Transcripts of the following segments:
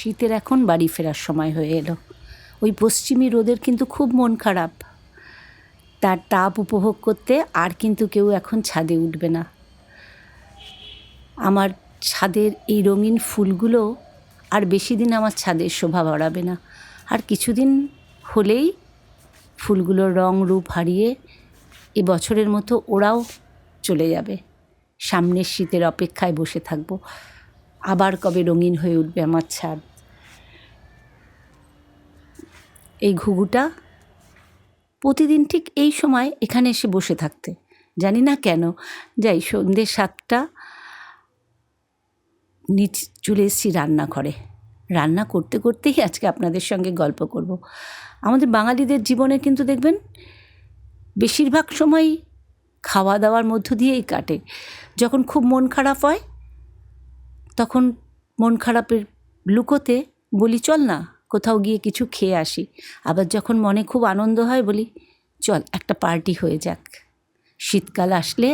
শীতের এখন বাড়ি ফেরার সময় হয়ে এলো। ওই পশ্চিমী রোদের কিন্তু খুব মন খারাপ। তার তাপ উপভোগ করতে আর কিন্তু কেউ এখন ছাদে উঠবে না। আমার ছাদের এই রঙিন ফুলগুলো আর বেশি দিন আমার ছাদের শোভা বাড়াবে না। আর কিছুদিন হলেই ফুলগুলোর রং রূপ হারিয়ে এ বছরের মতো ওরাও চলে যাবে। সামনের শীতের অপেক্ষায় বসে থাকবো, আবার কবে রঙিন হয়ে উঠবে আমার ছাদ। এই ঘুঘুটা প্রতিদিন ঠিক এই সময় এখানে এসে বসে থাকতে, জানি না কেন। যাই, সন্ধ্যে 7টা, চলে এসেছি রান্নাঘরে। রান্না করতে করতেই আজকে আপনাদের সঙ্গে গল্প করব। আমাদের বাঙালিদের জীবনে কিন্তু দেখবেন বেশিরভাগ সময় খাওয়া দাওয়ার মধ্য দিয়েই কাটে। যখন খুব মন খারাপ হয় তখন মন খারাপের লুকোতে বলি চল না কোথাও গিয়ে কিছু খেয়ে আসি। আবার যখন মনে খুব আনন্দ হয় বলি চল একটা পার্টি হয়ে যাক। শীতকাল আসলে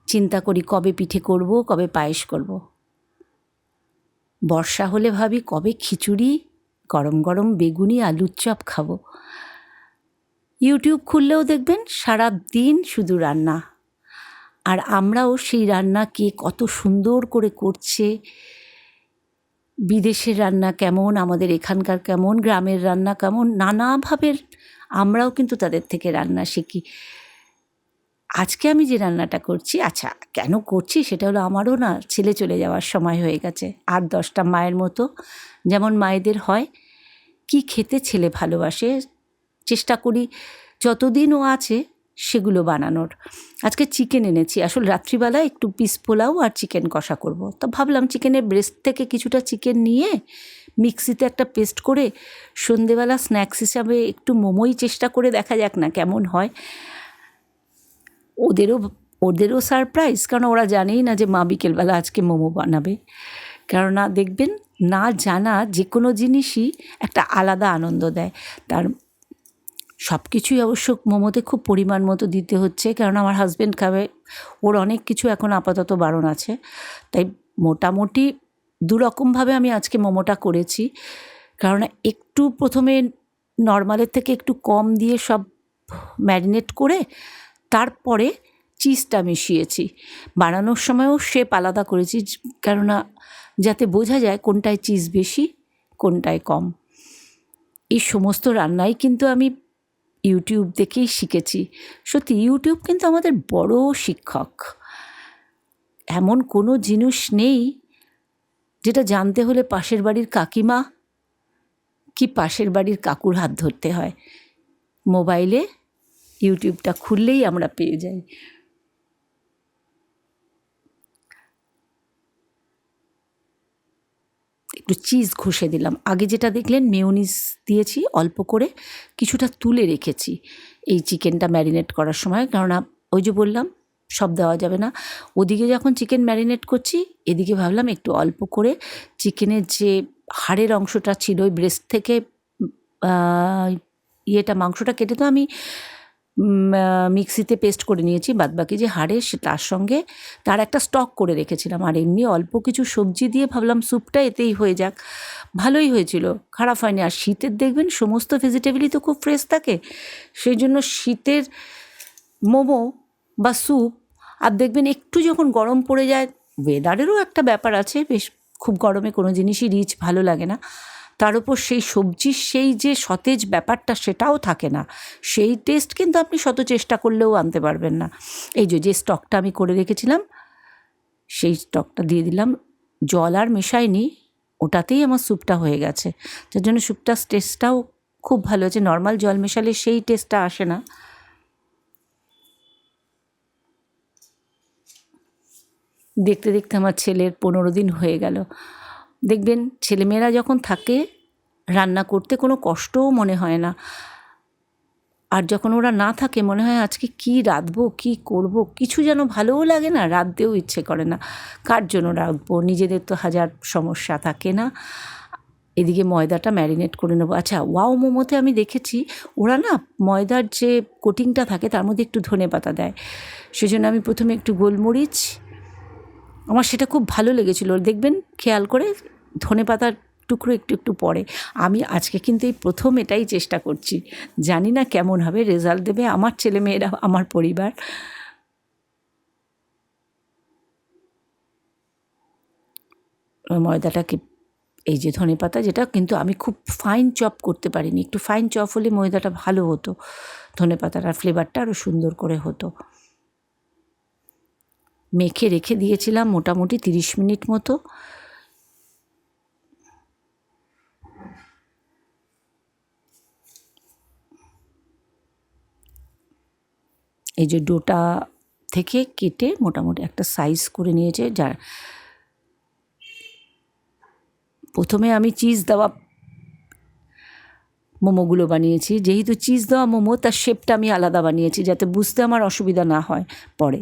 চিন্তা করি কবে পিঠে করব, কবে পায়েস করব। বর্ষা হলে ভাবি কবে খিচুড়ি, গরম গরম বেগুনি, আলুর চপ খাবো। ইউটিউব খুললেও দেখবেন সারা দিন শুধু রান্না। আর আমরাও সেই রান্না কে কত সুন্দর করে করছে, বিদেশের রান্না কেমন, আমাদের এখানকার কেমন, গ্রামের রান্না কেমন, নানাভাবে আমরাও কিন্তু তাদের থেকে রান্না শিখি। আজকে আমি যে রান্নাটা করছি, আচ্ছা কেন করছি সেটা হলো আমারও না ছেলে চলে যাওয়ার সময় হয়ে গেছে। আর 10টা মায়ের মতো যেমন মায়েদের হয়, কি খেতে ছেলে ভালোবাসে চেষ্টা করি যতদিন ও আছে সেগুলো বানানোর। আজকে চিকেন এনেছি, আসলে রাত্রিবেলা একটু পিস পোলাও আর চিকেন কষা করব। তো ভাবলাম চিকেনের ব্রেস্ট থেকে কিছুটা চিকেন নিয়ে মিক্সিতে একটা পেস্ট করে সন্ধেবেলা স্ন্যাক্স হিসাবে একটু মোমোই চেষ্টা করে দেখা যাক না কেমন হয়। ওদেরও সারপ্রাইজ, কারণ ওরা জানেই না যে মা বিকেলবেলা আজকে মোমো বানাবে। কেননা দেখবেন না জানা যে কোনো জিনিসই একটা আলাদা আনন্দ দেয়। তার সব কিছুই অবশ্য মোমোতে খুব পরিমাণ মতো দিতে হচ্ছে, কারণ আমার হাজব্যান্ড খাবে। ওর অনেক কিছু এখন আপাতত বারণ আছে, তাই মোটামুটি দুরকমভাবে আমি আজকে মোমোটা করেছি। কারণ একটু প্রথমে নর্মালের থেকে একটু কম দিয়ে সব ম্যারিনেট করে তারপরে চিজটা মিশিয়েছি। বানানোর সময়ও শেপ আলাদা করেছি, কেননা যাতে বোঝা যায় কোনটায় চিজ বেশি কোনটায় কম। এই সমস্ত রান্নাই কিন্তু আমি ইউটিউব দেখেই শিখেছি। সত্যি ইউটিউব কিন্তু আমাদের বড় শিক্ষক। এমন কোনো জিনিস নেই যেটা জানতে হলে পাশের বাড়ির কাকিমা কি পাশের বাড়ির কাকুর হাত ধরতে হয়। মোবাইলে ইউটিউবটা খুললেই আমরা পেয়ে যাই। একটু চিজ ঘষে দিলাম। আগে যেটা দেখলেন মেয়োনিজ দিয়েছি অল্প করে, কিছুটা তুলে রেখেছি এই চিকেনটা ম্যারিনেট করার সময়, কেননা ওই যে বললাম সব দেওয়া যাবে না। ওদিকে যখন চিকেন ম্যারিনেট করছি এদিকে ভাবলাম একটু অল্প করে চিকেনের যে হাড়ের অংশটা ছিল ওই ব্রেস্ট থেকে মাংসটা কেটে তো আমি মিক্সিতে পেস্ট করে নিয়েছি। বাদবাকি যে হাড়ের তার সঙ্গে তার একটা স্টক করে রেখেছিলাম। আর এমনি অল্প কিছু সবজি দিয়ে ভাবলাম স্যুপটা এতেই হয়ে যাক। ভালোই হয়েছিল, খারাপ হয়নি। আর শীতের দেখবেন সমস্ত ভেজিটেবলই তো খুব ফ্রেশ থাকে, সেই জন্য শীতের মোমো বা স্যুপ। আর দেখবেন একটু যখন গরম পড়ে যায়, ওয়েদারেরও একটা ব্যাপার আছে, বেশ খুব গরমে কোনো জিনিসই রিচ ভালো লাগে না। তার উপর সেই সবজির সেই যে সতেজ ব্যাপারটা সেটাও থাকে না। সেই টেস্ট কিন্তু আপনি শত চেষ্টা করলেও আনতে পারবেন না। এই যে স্টকটা আমি করে রেখেছিলাম সেই স্টকটা দিয়ে দিলাম, জল আর মেশাইনি, ওটাতেই আমার স্যুপটা হয়ে গেছে। যার জন্য স্যুপটার টেস্টটাও খুব ভালো হয়েছে। নর্মাল জল মেশালে সেই টেস্টটা আসে না। দেখতে দেখতে আমার ছেলের 15 দিন হয়ে গেল। দেখবেন ছেলেমেয়েরা যখন থাকে রান্না করতে কোনো কষ্টও মনে হয় না। আর যখন ওরা না থাকে মনে হয় আজকে কী রাঁধবো, কী করব, কিছু যেন ভালোও লাগে না, রাঁধতেও ইচ্ছে করে না। কার জন্য রাঁধবো, নিজেদের তো হাজার সমস্যা থাকে না। এদিকে ময়দাটা ম্যারিনেট করে নেবো। আচ্ছা, ওয়াও মোমোতে আমি দেখেছি ওরা না ময়দার যে কোটিংটা থাকে তার মধ্যে একটু ধনেপাতা দেয়। সেজন্য আমি প্রথমে একটু গোলমরিচ, আমার সেটা খুব ভালো লেগেছিলো। দেখবেন খেয়াল করে ধনেপাতার টুকরো একটু একটু পড়ে। আমি আজকে কিন্তু এই প্রথম এটাই চেষ্টা করছি, জানি না কেমন হবে, রেজাল্ট দেবে আমার ছেলেমেয়েরা, আমার পরিবার। ময়দাটাকে এই যে ধনেপাতা, যেটা কিন্তু আমি খুব ফাইন চপ করতে পারিনি, একটু ফাইন চপ হলে ময়দাটা ভালো হতো, ধনেপাতাটার ফ্লেভারটা আরও সুন্দর করে হতো। মেখে রেখে দিয়েছিলাম মোটামুটি 30 মিনিট মতো। এই যে ডোটা থেকে কেটে মোটামুটি একটা সাইজ করে নিয়েছে। যার প্রথমে আমি চিজ দেওয়া মোমোগুলো বানিয়েছি, যেহেতু চিজ দেওয়া মোমো তার শেপটা আমি আলাদা বানিয়েছি যাতে বুঝতে আমার অসুবিধা না হয় পরে।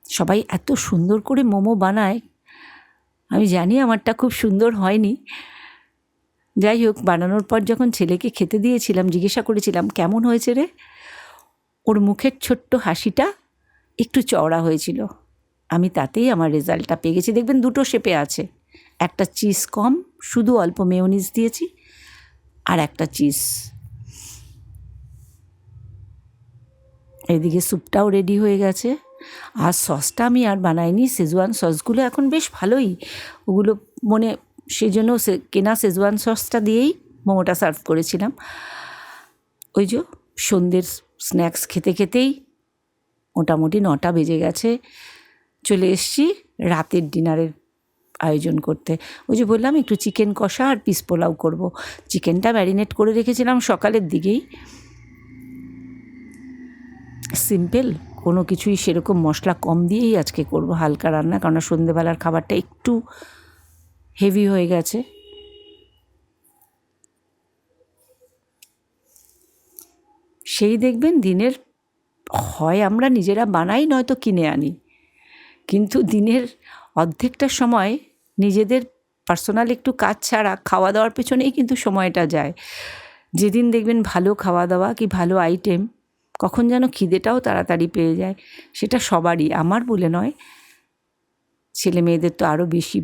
সবাই এত সুন্দর করে মোমো বানায়, আমি জানি আমারটা খুব সুন্দর হয়নি। যাই হোক, বানানোর পর যখন ছেলেকে খেতে দিয়েছিলাম জিজ্ঞাসা করেছিলাম কেমন হয়েছে রে, ওর মুখের ছোট্ট হাসিটা একটু চওড়া হয়েছিল। আমি তাতেই আমার রেজাল্টটা পেয়ে গেছি। দেখবেন দুটো শেপে আছে, একটা চিজ কম, শুধু অল্প মেয়োনিজ দিয়েছি, আর একটা চিজ। এদিকে স্যুপটাও রেডি হয়ে গেছে। আর সসটা আমি আর বানাইনি, শেজওয়ান সসগুলো এখন বেশ ভালোই, ওগুলো সেই জন্য কেনা শেজওয়ান সসটা দিয়েই মোমোটা সার্ভ করেছিলাম। ওই যে সন্ধ্যের স্ন্যাক্স খেতে খেতেই মোটামুটি 9টা বেজে গেছে। চলে এসছি রাতের ডিনারের আয়োজন করতে। ওই যে বললাম একটু চিকেন কষা আর পিস পোলাও করব। চিকেনটা ম্যারিনেট করে রেখেছিলাম সকালের দিকেই। সিম্পল, কোনো কিছুই সেরকম মশলা কম দিয়েই আজকে করব, হালকা রান্না, কারণ সন্ধ্যেবেলার খাবারটা একটু হেভি হয়ে গেছে। সেই দেখবেন দিনের হয় আমরা নিজেরা বানাই, নয়তো কিনে আনি, কিন্তু দিনের অর্ধেকটা সময় নিজেদের পার্সোনাল একটু কাজ ছাড়া খাওয়া দাওয়ার পেছনেই কিন্তু সময়টা যায়। যেদিন দেখবেন ভালো খাওয়া দাওয়া কি ভালো আইটেম, কখন যেন খিদেটাও তাড়াতাড়ি পেয়ে যায়, সেটা সবারই, আমার বলে নয়, ছেলে মেয়েদের তো আরও বেশি।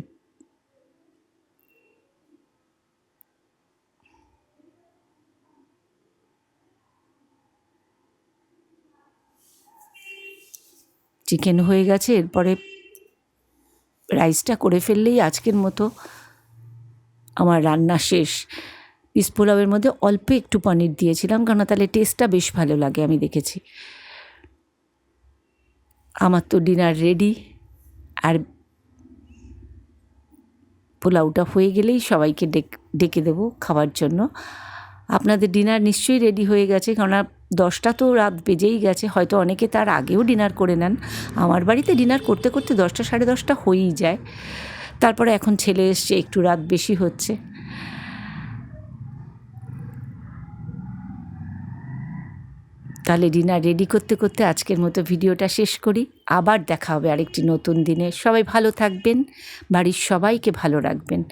চিকেন হয়ে গেছে, এরপরে রাইসটা করে ফেললেই আজকের মতো আমার রান্না শেষ। পিস পোলাওয়ের মধ্যে অল্প একটু পনির দিয়েছিলাম, কারণ তাহলে টেস্টটা বেশ ভালো লাগে, আমি দেখেছি। আমার তো ডিনার রেডি, আর পোলাওটা হয়ে গেলেই সবাইকে ডেকে দেবো খাওয়ার জন্য। আপনাদের ডিনার নিশ্চয়ই রেডি হয়ে গেছে, কারণ 10টা তো রাত বেজেই গেছে, হয়তো অনেকে তার আগেও ডিনার করে নেন। আমার বাড়িতে ডিনার করতে করতে 10টা সাড়ে 10টা হয়েই যায়। তারপরে এখন ছেলে এসছে, একটু রাত বেশি হচ্ছে। তাহলে ডিনার রেডি করতে করতে আজকের মতো ভিডিওটা শেষ করি। আবার দেখা হবে আরেকটি নতুন দিনে। সবাই ভালো থাকবেন, বাড়ির সবাইকে ভালো রাখবেন।